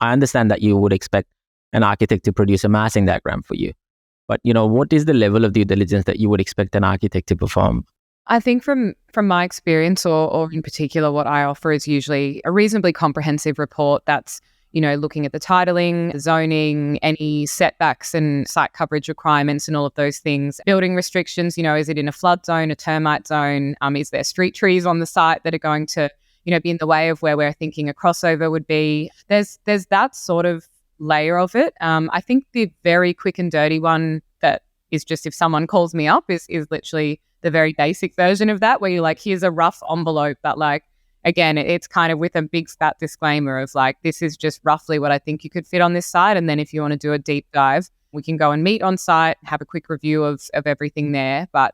I understand that you would expect an architect to produce a massing diagram for you. But, what is the level of due diligence that you would expect an architect to perform? I think from my experience or in particular, what I offer is usually a reasonably comprehensive report that's, looking at the titling, the zoning, any setbacks and site coverage requirements and all of those things. Building restrictions, is it in a flood zone, a termite zone? Is there street trees on the site that are going to, be in the way of where we're thinking a crossover would be? There's that sort of layer of it. I think the very quick and dirty one that is just if someone calls me up is literally the very basic version of that, where you're like, here's a rough envelope, but like, again, it's kind of with a big fat disclaimer of like, this is just roughly what I think you could fit on this site. And then if you want to do a deep dive, we can go and meet on site, have a quick review of everything there. But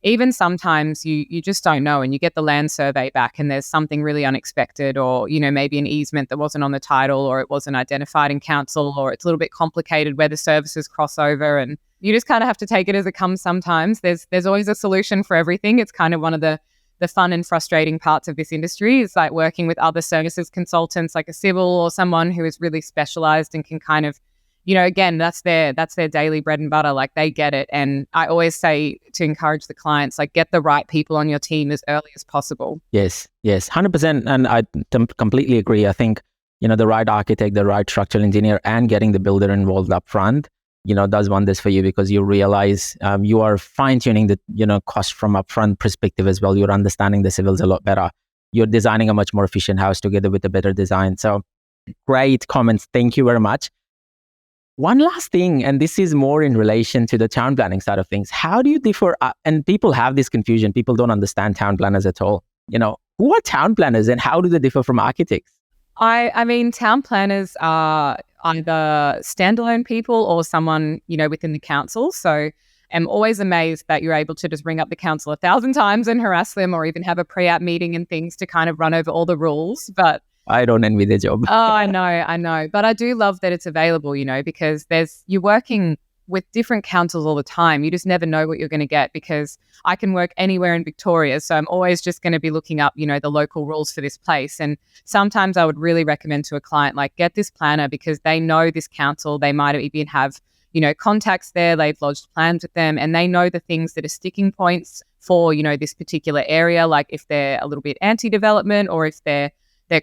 even sometimes you just don't know, and you get the land survey back and there's something really unexpected, or, maybe an easement that wasn't on the title, or it wasn't identified in council, or it's a little bit complicated where the services cross over, and you just kind of have to take it as it comes sometimes. There's always a solution for everything. It's kind of one of the fun and frustrating parts of this industry is like working with other services consultants, like a civil or someone who is really specialized and can kind of, again, that's their daily bread and butter. Like they get it. And I always say to encourage the clients, like get the right people on your team as early as possible. Yes, 100%. And I completely agree. I think, the right architect, the right structural engineer, and getting the builder involved up front, does wonders for you, because you realize you are fine-tuning the, cost from upfront perspective as well. You're understanding the civils a lot better. You're designing a much more efficient house together with a better design. So great comments. Thank you very much. One last thing, and this is more in relation to the town planning side of things. How do you differ? And people have this confusion. People don't understand town planners at all. Who are town planners and how do they differ from architects? I mean, town planners are either standalone people or someone, within the council. So I'm always amazed that you're able to just ring up the council 1,000 times and harass them, or even have a pre-app meeting and things to kind of run over all the rules. But I don't envy the job. Oh, I know. But I do love that it's available, because you're working with different councils all the time. You just never know what you're going to get, because I can work anywhere in Victoria. So I'm always just going to be looking up, the local rules for this place. And sometimes I would really recommend to a client, like, get this planner, because they know this council. They might even have, contacts there. They've lodged plans with them, and they know the things that are sticking points for, this particular area. Like if they're a little bit anti-development, or if they're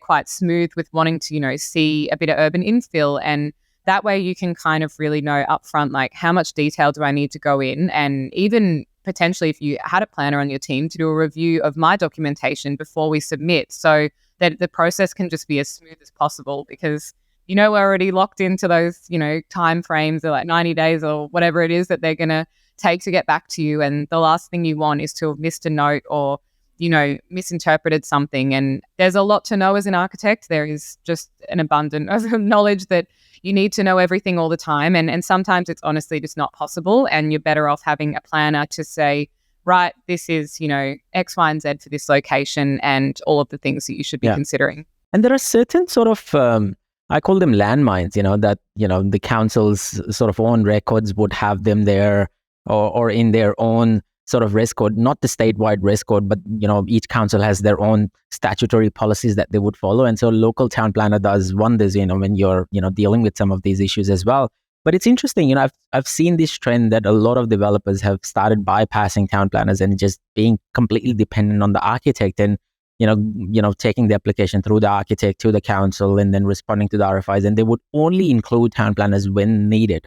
quite smooth with wanting to, see a bit of urban infill. And that way you can kind of really know upfront, like, how much detail do I need to go in? And even potentially if you had a planner on your team, to do a review of my documentation before we submit, so that the process can just be as smooth as possible, because, we're already locked into those, time frames of like 90 days or whatever it is that they're going to take to get back to you. And the last thing you want is to have missed a note or misinterpreted something. And there's a lot to know as an architect. There is just an abundance of knowledge that you need to know everything all the time. And sometimes it's honestly just not possible. And you're better off having a planner to say, right, this is, X, Y, and Z for this location, and all of the things that you should be considering. And there are certain sort of, I call them landmines, that, the council's sort of own records would have them there, or in their own sort of risk code, not the statewide risk code, but, each council has their own statutory policies that they would follow. And so local town planner does wonders, when you're, dealing with some of these issues as well. But it's interesting, I've seen this trend that a lot of developers have started bypassing town planners and just being completely dependent on the architect, and, taking the application through the architect to the council and then responding to the RFIs, and they would only include town planners when needed.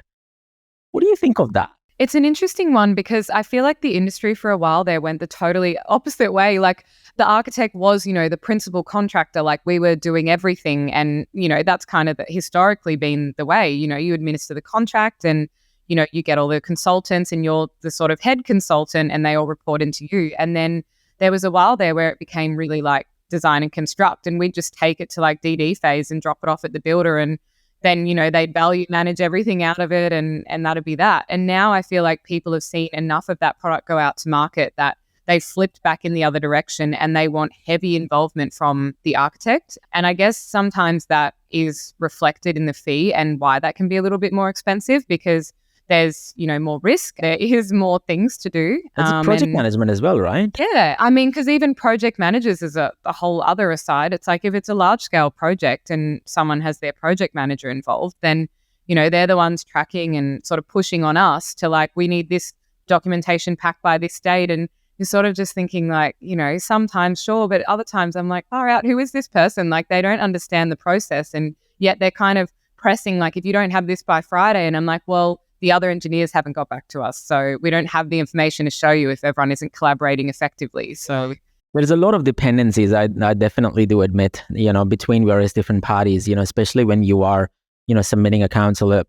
What do you think of that? It's an interesting one, because I feel like the industry for a while there went the totally opposite way. Like the architect was, the principal contractor, like we were doing everything. And, that's kind of historically been the way, you administer the contract, and, you get all the consultants, and you're the sort of head consultant, and they all report into you. And then there was a while there where it became really like design and construct, and we'd just take it to like DD phase and drop it off at the builder, and then, they'd value manage everything out of it, and that'd be that. And now I feel like people have seen enough of that product go out to market that they've flipped back in the other direction, and they want heavy involvement from the architect. And I guess sometimes that is reflected in the fee, and why that can be a little bit more expensive, because there's, more risk. There is more things to do. It's project management as well, right? Yeah. I mean, because even project managers is a whole other aside. It's like if it's a large scale project and someone has their project manager involved, then, they're the ones tracking and sort of pushing on us to like, we need this documentation packed by this date. And you're sort of just thinking like, sometimes sure, but other times I'm like, far out, who is this person? Like they don't understand the process. And yet they're kind of pressing like, if you don't have this by Friday, and I'm like, well, the other engineers haven't got back to us. So we don't have the information to show you if everyone isn't collaborating effectively. So there's a lot of dependencies, I definitely do admit, between various different parties, especially when you are, submitting a council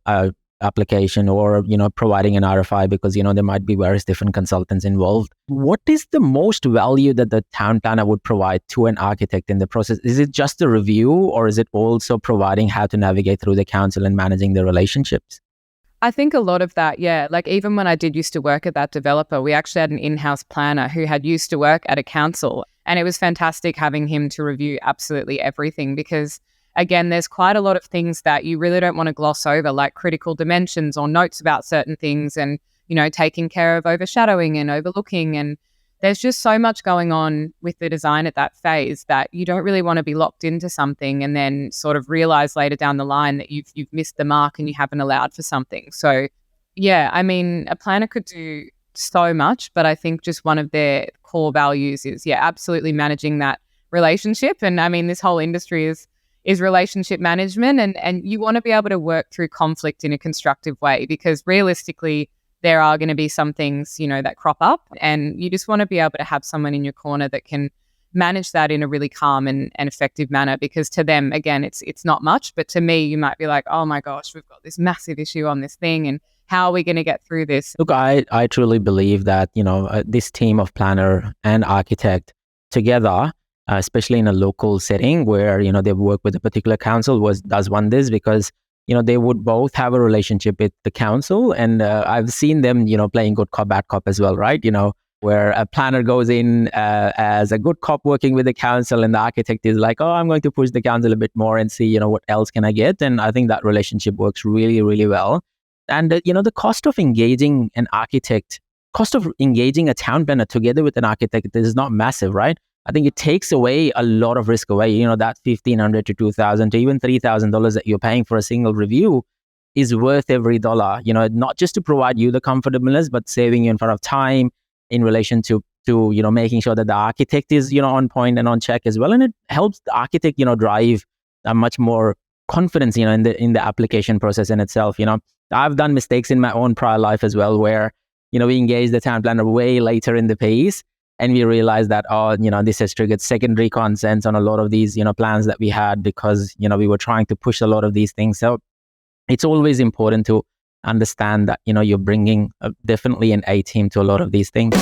application or, providing an RFI, because, there might be various different consultants involved. What is the most value that the town planner would provide to an architect in the process? Is it just a review, or is it also providing how to navigate through the council and managing the relationships? I think a lot of that, yeah. Like even when I used to work at that developer, we actually had an in-house planner who had used to work at a council, and it was fantastic having him to review absolutely everything because, again, there's quite a lot of things that you really don't want to gloss over, like critical dimensions or notes about certain things and, taking care of overshadowing and overlooking. And there's just so much going on with the design at that phase that you don't really want to be locked into something and then sort of realize later down the line that you've missed the mark and you haven't allowed for something. So, yeah, I mean, a planner could do so much, but I think just one of their core values is, absolutely managing that relationship. And I mean, this whole industry is relationship management, and you want to be able to work through conflict in a constructive way because realistically, there are going to be some things, that crop up, and you just want to be able to have someone in your corner that can manage that in a really calm and effective manner, because to them, again, it's not much, but to me, you might be like, oh my gosh, we've got this massive issue on this thing, and how are we going to get through this? Look, I truly believe that, this team of planner and architect together, especially in a local setting where, they work with a particular council does wonders because, they would both have a relationship with the council. And I've seen them, playing good cop, bad cop as well, right? Where a planner goes in as a good cop working with the council, and the architect is like, oh, I'm going to push the council a bit more and see, what else can I get? And I think that relationship works really, really well. And, the cost of engaging a town planner together with an architect is not massive, right? I think it takes away a lot of risk away. That $1,500 to $2,000 to even $3,000 that you're paying for a single review is worth every dollar, not just to provide you the comfortableness, but saving you in front of time in relation to making sure that the architect is, on point and on check as well. And it helps the architect, drive a much more confidence, in the application process in itself. I've done mistakes in my own prior life as well, where, we engaged the town planner way later in the piece. And we realized that, this has triggered secondary consents on a lot of these, plans that we had because, we were trying to push a lot of these things. So it's always important to understand that, you're bringing definitely an A team to a lot of these things.